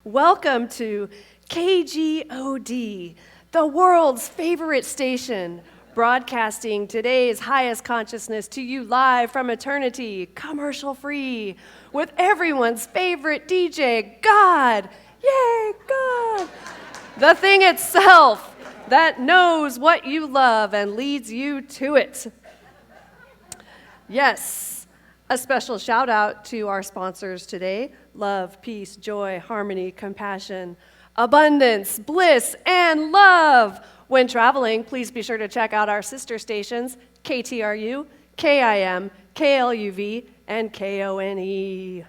Welcome to KGOD, the world's favorite station, broadcasting today's highest consciousness to you live from eternity, commercial-free, with everyone's favorite DJ, God. Yay, God! The thing itself that knows what you love and leads you to it. Yes, a special shout out to our sponsors today: love, peace, joy, harmony, compassion, abundance, bliss, and love. When traveling, please be sure to check out our sister stations, KTRU, KIM, KLUV, and KONE.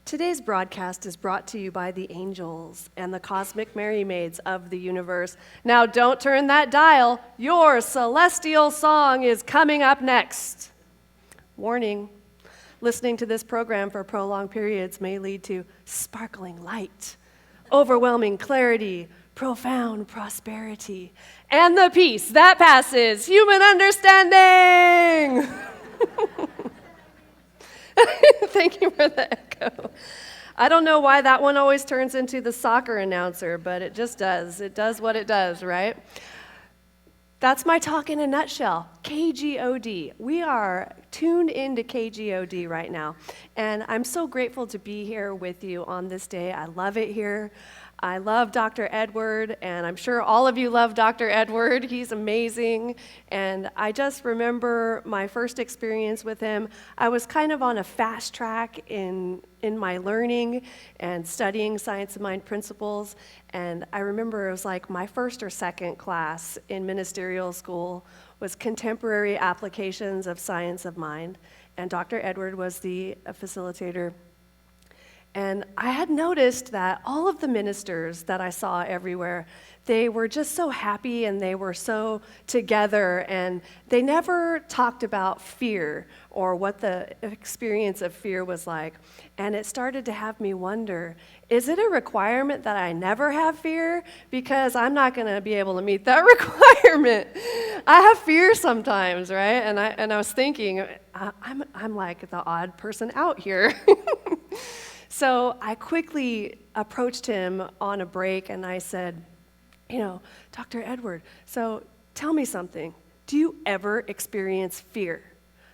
Today's broadcast is brought to you by the angels and the cosmic merry maids of the universe. Now don't turn that dial. Your celestial song is coming up next. Warning, listening to this program for prolonged periods may lead to sparkling light, overwhelming clarity, profound prosperity, and the peace that passes human understanding. Thank you for the echo. I don't know why that one always turns into the soccer announcer, but it just does. It does what it does, right? That's my talk in a nutshell. KGOD. We are tuned into KGOD right now, and I'm so grateful to be here with you on this day. I love it here. I love Dr. Edward, and I'm sure all of you love Dr. Edward. He's amazing, and I just remember my first experience with him. I was kind of on a fast track in my learning and studying science of mind principles, and I remember it was like my first or second class in ministerial school was contemporary applications of science of mind, and Dr. Edward was the facilitator. And I had noticed that all of the ministers that I saw everywhere, they were just so happy and they were so together, and they never talked about fear or what the experience of fear was like. And it started to have me wonder, is it a requirement that I never have fear? Because I'm not going to be able to meet that requirement. I have fear sometimes, right? And I was thinking, I'm like the odd person out here. So I quickly approached him on a break and I said, Dr. Edward, so tell me something. Do you ever experience fear?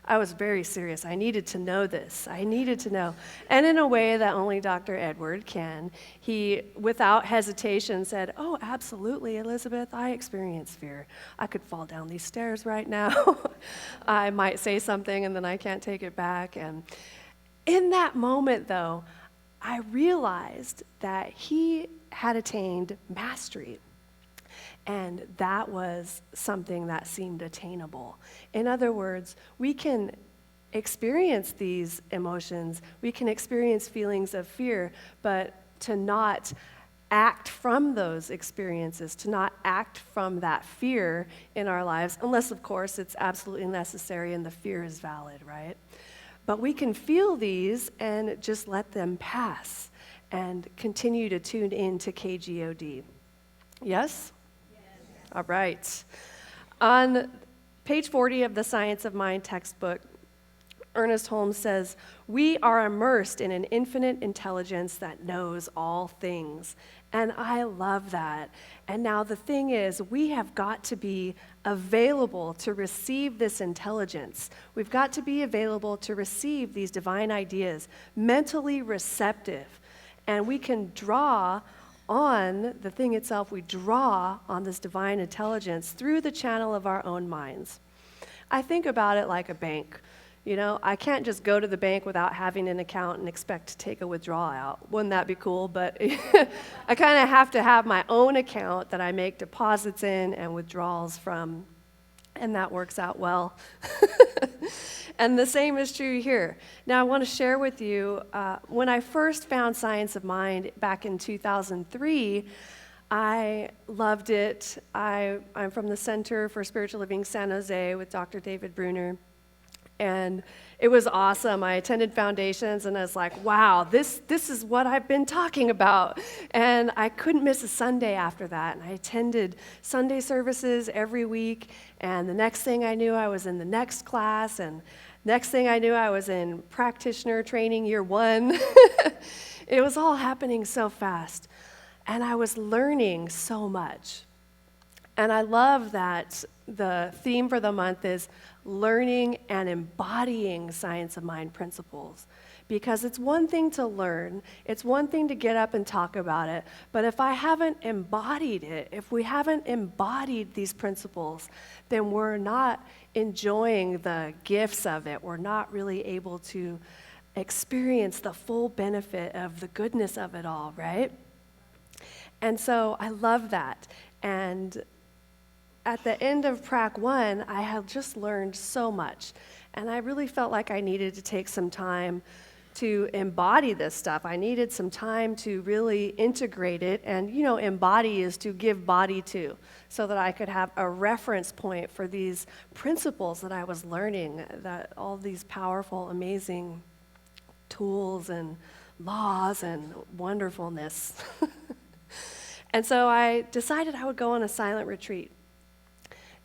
I was very serious. I needed to know this. I needed to know. And in a way that only Dr. Edward can, he, without hesitation, said, oh, absolutely, Elizabeth, I experience fear. I could fall down these stairs right now. I might say something and then I can't take it back. And in that moment, though, I realized that he had attained mastery, and that was something that seemed attainable. In other words, we can experience these emotions, we can experience feelings of fear, but to not act from those experiences, to not act from that fear in our lives, unless, of course, it's absolutely necessary and the fear is valid, right? But we can feel these and just let them pass and continue to tune in to KGOD. Yes? Yes. All right. On page 40 of the Science of Mind textbook, Ernest Holmes says, "We are immersed in an infinite intelligence that knows all things." And I love that. And now the thing is, we have got to be available to receive this intelligence. We've got to be available to receive these divine ideas, mentally receptive. And we can draw on the thing itself. We draw on this divine intelligence through the channel of our own minds. I think about it like a bank. I can't just go to the bank without having an account and expect to take a withdrawal out. Wouldn't that be cool? But I kind of have to have my own account that I make deposits in and withdrawals from, and that works out well. And the same is true here. Now, I want to share with you, when I first found Science of Mind back in 2003, I loved it. I'm from the Center for Spiritual Living San Jose with Dr. David Bruner. And it was awesome. I attended Foundations, and I was like, wow, this is what I've been talking about. And I couldn't miss a Sunday after that. And I attended Sunday services every week, and the next thing I knew, I was in the next class, and Next thing I knew, I was in practitioner training year 1. It was all happening so fast. And I was learning so much. And I love that the theme for the month is learning and embodying science of mind principles. Because it's one thing to learn, it's one thing to get up and talk about it, but if I haven't embodied it, if we haven't embodied these principles, then we're not enjoying the gifts of it. We're not really able to experience the full benefit of the goodness of it all, right? And so I love that. And at the end of Prac 1, I had just learned so much. And I really felt like I needed to take some time to embody this stuff. I needed some time to really integrate it. And, embody is to give body to, so that I could have a reference point for these principles that I was learning, that all these powerful, amazing tools and laws and wonderfulness. And so I decided I would go on a silent retreat.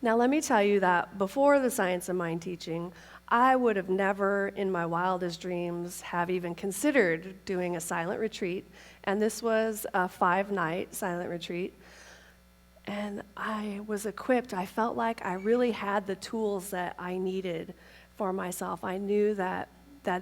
Now, let me tell you that before the Science of Mind teaching, I would have never in my wildest dreams have even considered doing a silent retreat. And this was a 5-night silent retreat. And I was equipped. I felt like I really had the tools that I needed for myself. I knew that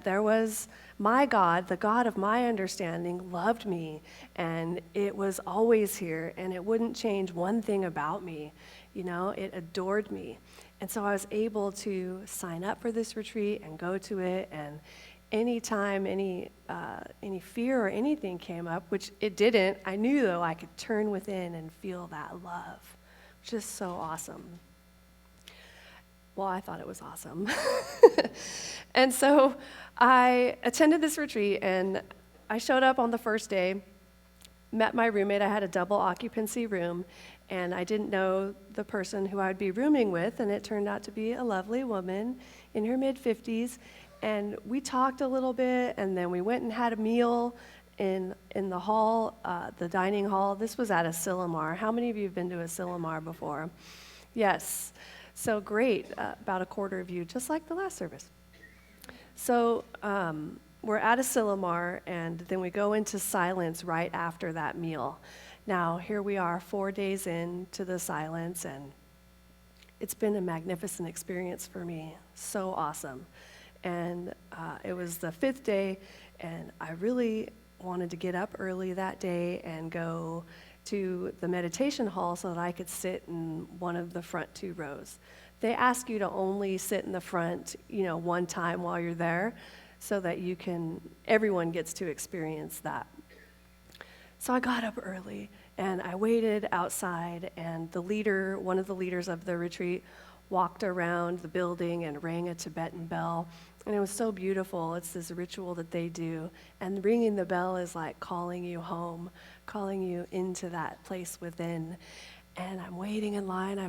there was my God, the God of my understanding, loved me, and it was always here, and it wouldn't change one thing about me. It adored me. And so I was able to sign up for this retreat and go to it, and anytime any fear or anything came up, which it didn't, I knew, though, I could turn within and feel that love, which is so awesome. Well, I thought it was awesome. And so I attended this retreat, and I showed up on the first day, met my roommate. I had a double occupancy room, and I didn't know the person who I'd be rooming with, and it turned out to be a lovely woman in her mid-50s. And we talked a little bit, and then we went and had a meal in the hall, the dining hall. This was at Asilomar. How many of you have been to Asilomar before? Yes. So great, about a quarter of you, just like the last service. So we're at Asilomar, and then we go into silence right after that meal. Now, here we are 4 days into the silence, and it's been a magnificent experience for me. So awesome. And it was the 5th day, and I really wanted to get up early that day and go to the meditation hall so that I could sit in one of the front 2 rows. They ask you to only sit in the front, one time while you're there, so that everyone gets to experience that. So I got up early, and I waited outside, and one of the leaders of the retreat, walked around the building and rang a Tibetan bell. And it was so beautiful. It's this ritual that they do. And ringing the bell is like calling you home, calling you into that place within. And I'm waiting in line.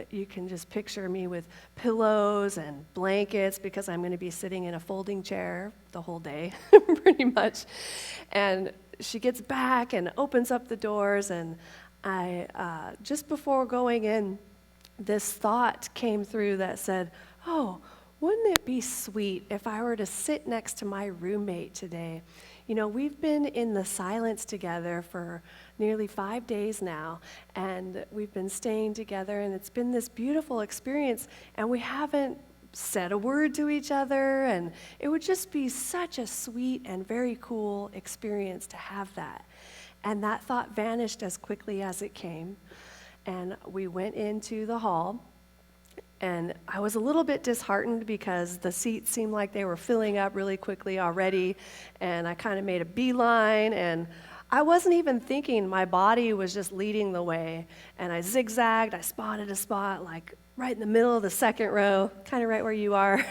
You can just picture me with pillows and blankets, because I'm going to be sitting in a folding chair the whole day, pretty much. And she gets back and opens up the doors, and I just before going in, this thought came through that said, oh, wouldn't it be sweet if I were to sit next to my roommate today? We've been in the silence together for nearly 5 days now, and we've been staying together, and it's been this beautiful experience, and we haven't said a word to each other, and it would just be such a sweet and very cool experience to have that. And that thought vanished as quickly as it came, and we went into the hall. And I was a little bit disheartened because the seats seemed like they were filling up really quickly already, and I kind of made a beeline, and I wasn't even thinking. My body was just leading the way, and I zigzagged. I spotted a spot like right in the middle of the second row, kind of right where you are.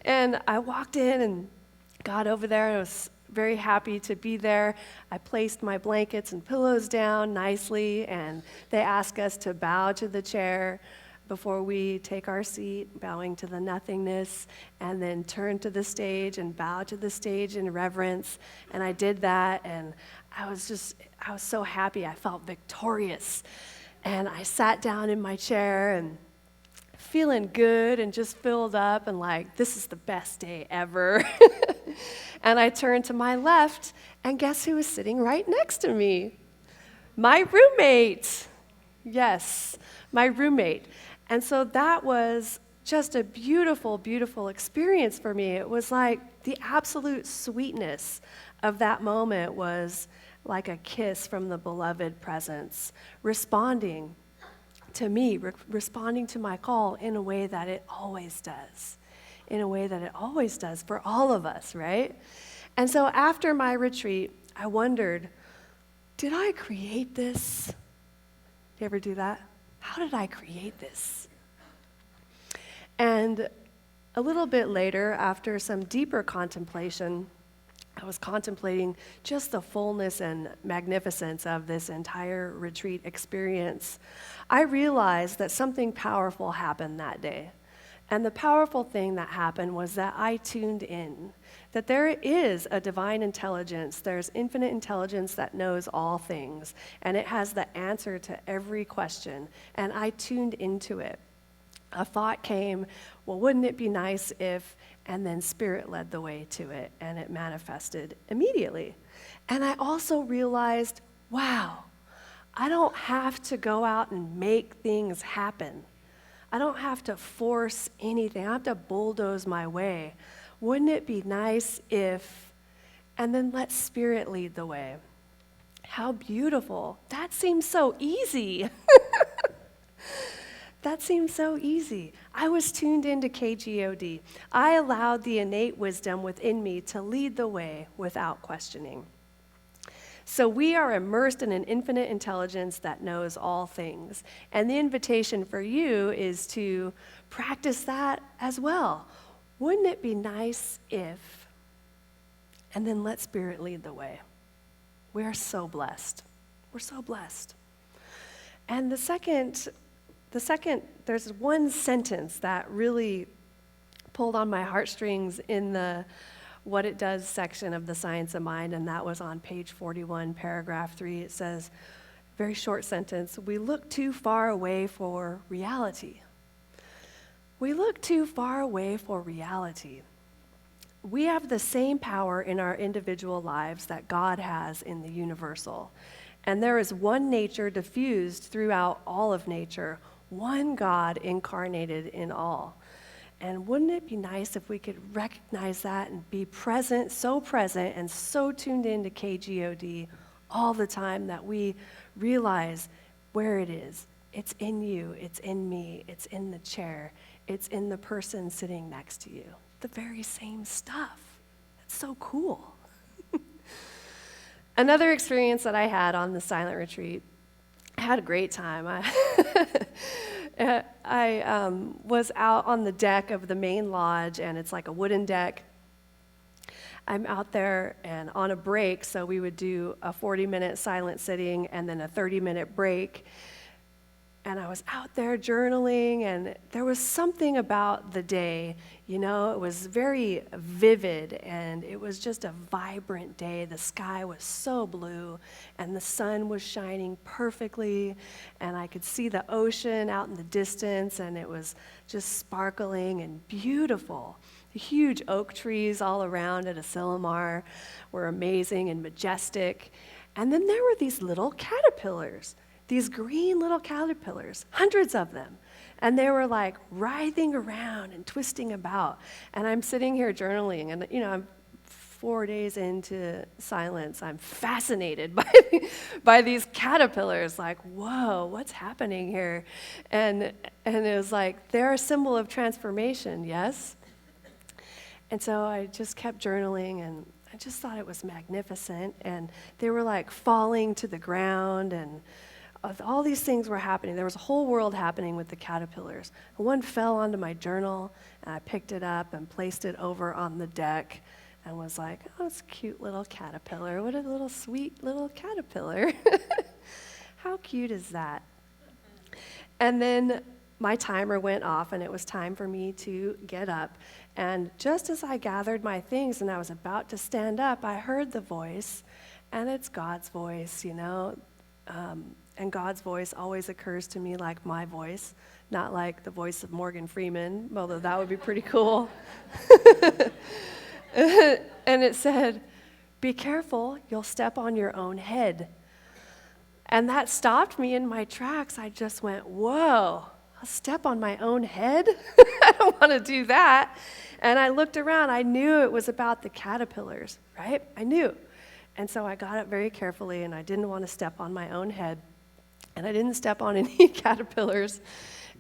And I walked in and got over there, and I was very happy to be there. I placed my blankets and pillows down nicely, and they asked us to bow to the chair before we take our seat, bowing to the nothingness, and then turn to the stage and bow to the stage in reverence. And I did that, and I was so happy. I felt victorious. And I sat down in my chair and feeling good and just filled up and like, this is the best day ever. And I turned to my left, and guess who was sitting right next to me? My roommate. Yes, my roommate. And so that was just a beautiful, beautiful experience for me. It was like the absolute sweetness of that moment was like a kiss from the beloved presence, responding to me, responding to my call in a way that it always does, for all of us, right? And so after my retreat, I wondered, did I create this? You ever do that? How did I create this? And a little bit later, after some deeper contemplation, I was contemplating just the fullness and magnificence of this entire retreat experience. I realized that something powerful happened that day. And the powerful thing that happened was that I tuned in, that there is a divine intelligence, there's infinite intelligence that knows all things, and it has the answer to every question, and I tuned into it. A thought came, well, wouldn't it be nice if, and then Spirit led the way to it, and it manifested immediately. And I also realized, wow, I don't have to go out and make things happen. I don't have to force anything. I don't have to bulldoze my way. Wouldn't it be nice if, and then let Spirit lead the way. How beautiful. That seems so easy. That seems so easy. I was tuned into KGOD. I allowed the innate wisdom within me to lead the way without questioning. So we are immersed in an infinite intelligence that knows all things. And the invitation for you is to practice that as well. Wouldn't it be nice if, and then let Spirit lead the way. We are so blessed. We're so blessed. And the second, there's one sentence that really pulled on my heartstrings in the What It Does section of the Science of Mind, and that was on page 41, paragraph 3. It says, very short sentence, we look too far away for reality. We look too far away for reality. We have the same power in our individual lives that God has in the universal. And there is one nature diffused throughout all of nature, one God incarnated in all. And wouldn't it be nice if we could recognize that and be present and so tuned into KGOD all the time that we realize where it is. It's in you, it's in me, it's in the chair, it's in the person sitting next to you. The very same stuff. It's so cool. Another experience that I had on the silent retreat, I had a great time. I was out on the deck of the main lodge, and it's like a wooden deck. I'm out there and on a break, so we would do a 40-minute silent sitting and then a 30-minute break. And I was out there journaling, and there was something about the day, it was very vivid, and it was just a vibrant day. The sky was so blue, and the sun was shining perfectly, and I could see the ocean out in the distance, and it was just sparkling and beautiful. The huge oak trees all around at Asilomar were amazing and majestic. And then there were these little caterpillars. These green little caterpillars, hundreds of them. And they were like writhing around and twisting about. And I'm sitting here journaling, and I'm 4 days into silence. I'm fascinated by these caterpillars, like, whoa, what's happening here? And it was like, they're a symbol of transformation, yes? And so I just kept journaling, and I just thought it was magnificent. And they were like falling to the ground, and all these things were happening. There was a whole world happening with the caterpillars. And one fell onto my journal, and I picked it up and placed it over on the deck and was like, oh, it's a cute little caterpillar. What a little sweet little caterpillar. How cute is that? And then my timer went off, and it was time for me to get up. And just as I gathered my things and I was about to stand up, I heard the voice, and it's God's voice, And God's voice always occurs to me like my voice, not like the voice of Morgan Freeman, although that would be pretty cool. And it said, "Be careful, you'll step on your own head." And that stopped me in my tracks. I just went, whoa, I'll step on my own head? I don't want to do that. And I looked around. I knew it was about the caterpillars, right? I knew. And so I got up very carefully, and I didn't want to step on my own head. And I didn't step on any caterpillars,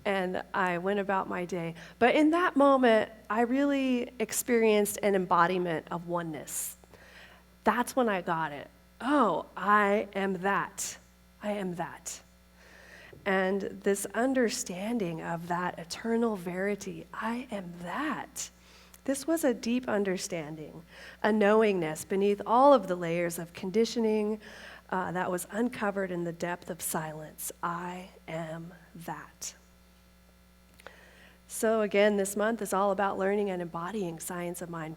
and I went about my day. But in that moment, I really experienced an embodiment of oneness. That's when I got it. Oh, I am that. I am that. And this understanding of that eternal verity, I am that. This was a deep understanding, a knowingness beneath all of the layers of conditioning that was uncovered in the depth of silence. I am that. So again, this month is all about learning and embodying Science of Mind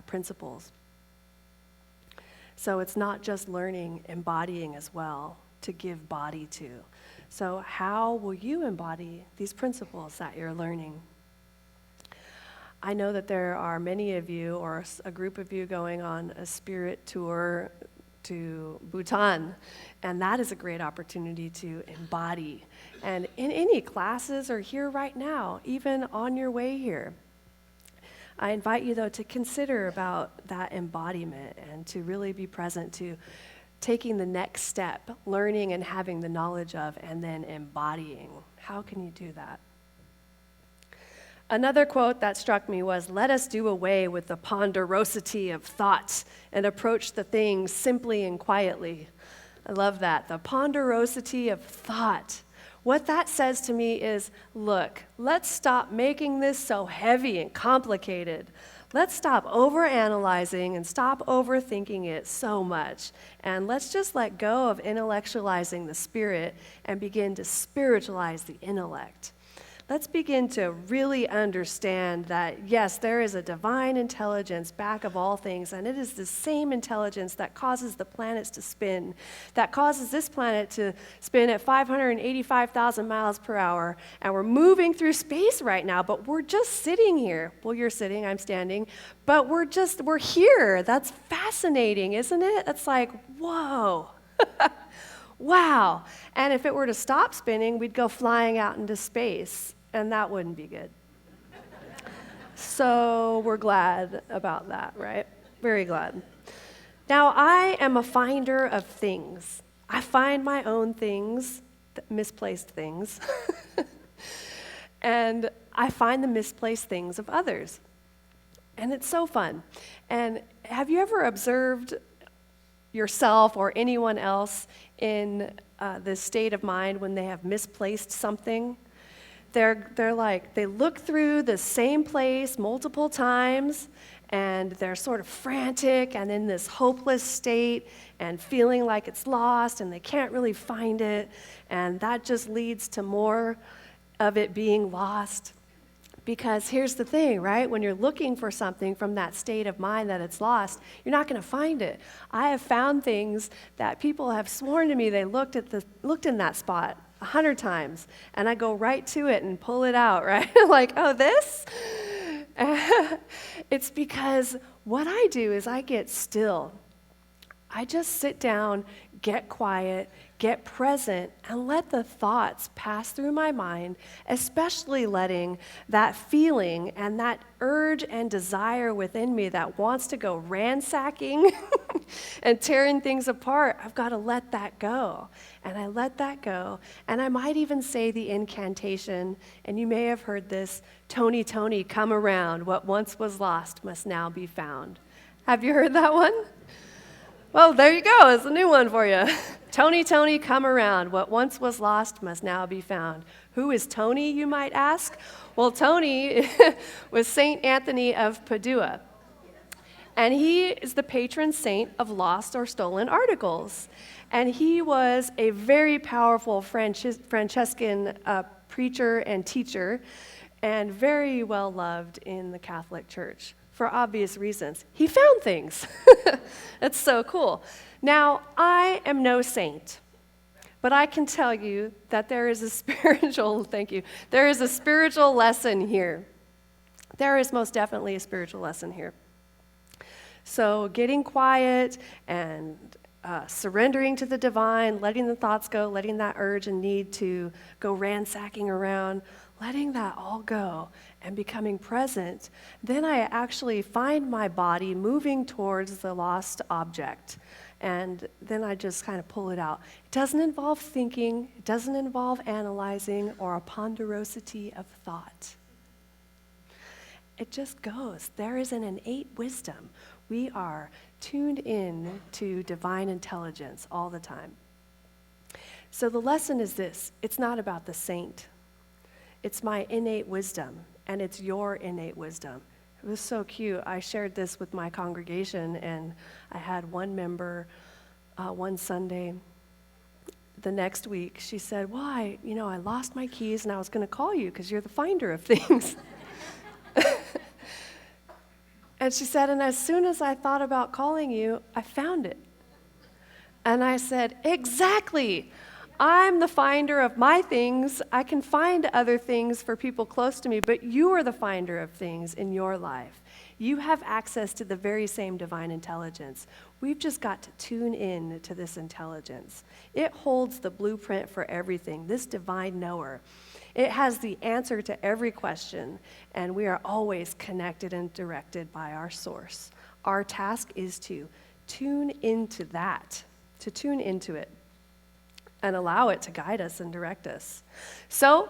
principles. So it's not just learning, embodying as well, to give body to. So how will you embody these principles that you're learning? I know that there are many of you, or a group of you, going on a spirit tour to Bhutan, and that is a great opportunity to embody. And in any classes or here right now, even on your way here, I invite you, though, to consider about that embodiment and to really be present to taking the next step, learning and having the knowledge of, and then embodying. How can you do that? Another quote that struck me was, "Let us do away with the ponderosity of thought and approach the things simply and quietly." I love that, the ponderosity of thought. What that says to me is, look, let's stop making this so heavy and complicated. Let's stop overanalyzing and stop overthinking it so much. And let's just let go of intellectualizing the spirit and begin to spiritualize the intellect. Let's begin to really understand that, yes, there is a divine intelligence back of all things, and it is the same intelligence that causes the planets to spin, that causes this planet to spin at 585,000 miles per hour, and we're moving through space right now, but we're just sitting here. Well, you're sitting, I'm standing, but we're here. That's fascinating, isn't it? It's like, whoa. Wow. And if it were to stop spinning, we'd go flying out into space. And that wouldn't be good. So we're glad about that, right? Very glad. Now, I am a finder of things. I find my own things, misplaced things, and I find the misplaced things of others. And it's so fun. And have you ever observed yourself or anyone else in this state of mind when they have misplaced something? They're like, they look through the same place multiple times, and they're sort of frantic and in this hopeless state and feeling like it's lost, and they can't really find it, and that just leads to more of it being lost. Because here's the thing, right? When you're looking for something from that state of mind that it's lost, you're not going to find it. I have found things that people have sworn to me they looked in that spot 100 times, and I go right to it and pull it out, right? Like, oh, this? It's because what I do is I get still. I just sit down, get quiet, get present, and let the thoughts pass through my mind, especially letting that feeling and that urge and desire within me that wants to go ransacking and tearing things apart. I've got to let that go. And I let that go. And I might even say the incantation, and you may have heard this, "Tony, Tony, come around. What once was lost must now be found." Have you heard that one? Well, there you go. It's a new one for you. "Tony, Tony, come around. What once was lost must now be found." Who is Tony, you might ask? Well, Tony was St. Anthony of Padua. And he is the patron saint of lost or stolen articles. And he was a very powerful Franciscan preacher and teacher, and very well loved in the Catholic Church for obvious reasons. He found things. That's so cool. Now, I am no saint, But I can tell you that there is a spiritual, thank you, there is a spiritual lesson here. There is most definitely a spiritual lesson here. So getting quiet and surrendering to the divine, letting the thoughts go, letting that urge and need to go ransacking around, letting that all go and becoming present, then I actually find my body moving towards the lost object. And then I just kind of pull it out. It doesn't involve thinking, it doesn't involve analyzing or a ponderosity of thought. It just goes. There is an innate wisdom. We are tuned in to divine intelligence all the time. So the lesson is this: it's not about the saint. It's my innate wisdom, and it's your innate wisdom. It was so cute. I shared this with my congregation, and I had one member one Sunday. The next week, she said, well, I lost my keys, and I was going to call you because you're the finder of things. And she said, and as soon as I thought about calling you, I found it. And I said, exactly. I'm the finder of my things. I can find other things for people close to me, but you are the finder of things in your life. You have access to the very same divine intelligence. We've just got to tune in to this intelligence. It holds the blueprint for everything, this divine knower. It has the answer to every question, and we are always connected and directed by our source. Our task is to tune into that, to tune into it, and allow it to guide us and direct us. So,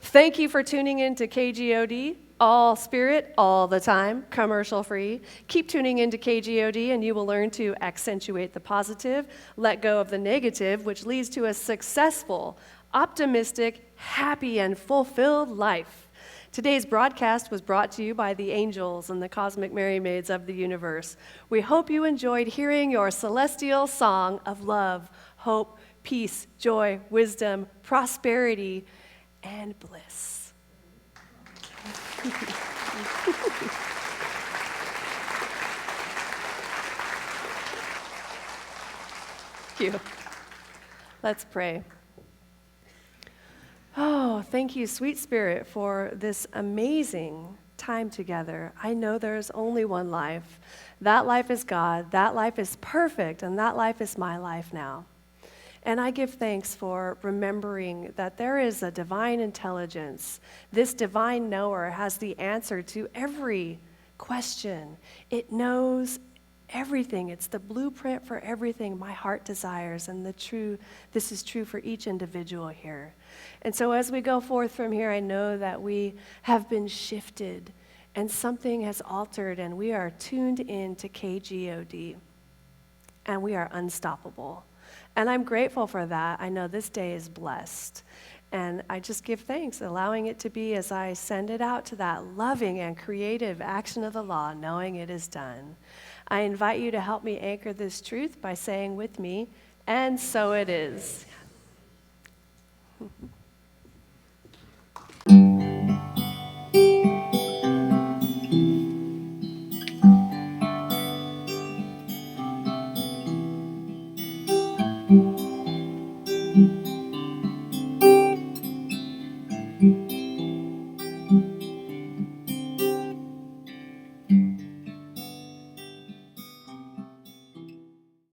thank you for tuning in to KGOD, all spirit, all the time, commercial free. Keep tuning into KGOD, and you will learn to accentuate the positive, let go of the negative, which leads to a successful, optimistic, happy, and fulfilled life. Today's broadcast was brought to you by the angels and the cosmic Merry Maids of the universe. We hope you enjoyed hearing your celestial song of love, hope, peace, joy, wisdom, prosperity, and bliss. Thank you. Let's pray. Oh, thank you, sweet spirit, for this amazing time together. I know there's only one life. That life is God. That life is perfect, and that life is my life now. And I give thanks for remembering that there is a divine intelligence. This divine knower has the answer to every question. It knows everything. It's the blueprint for everything my heart desires, and this is true for each individual here. And so as we go forth from here, I know that we have been shifted and something has altered, and we are tuned in to KGOD, and we are unstoppable. And I'm grateful for that. I know this day is blessed. And I just give thanks, allowing it to be as I send it out to that loving and creative action of the law, knowing it is done. I invite you to help me anchor this truth by saying with me, and so it is.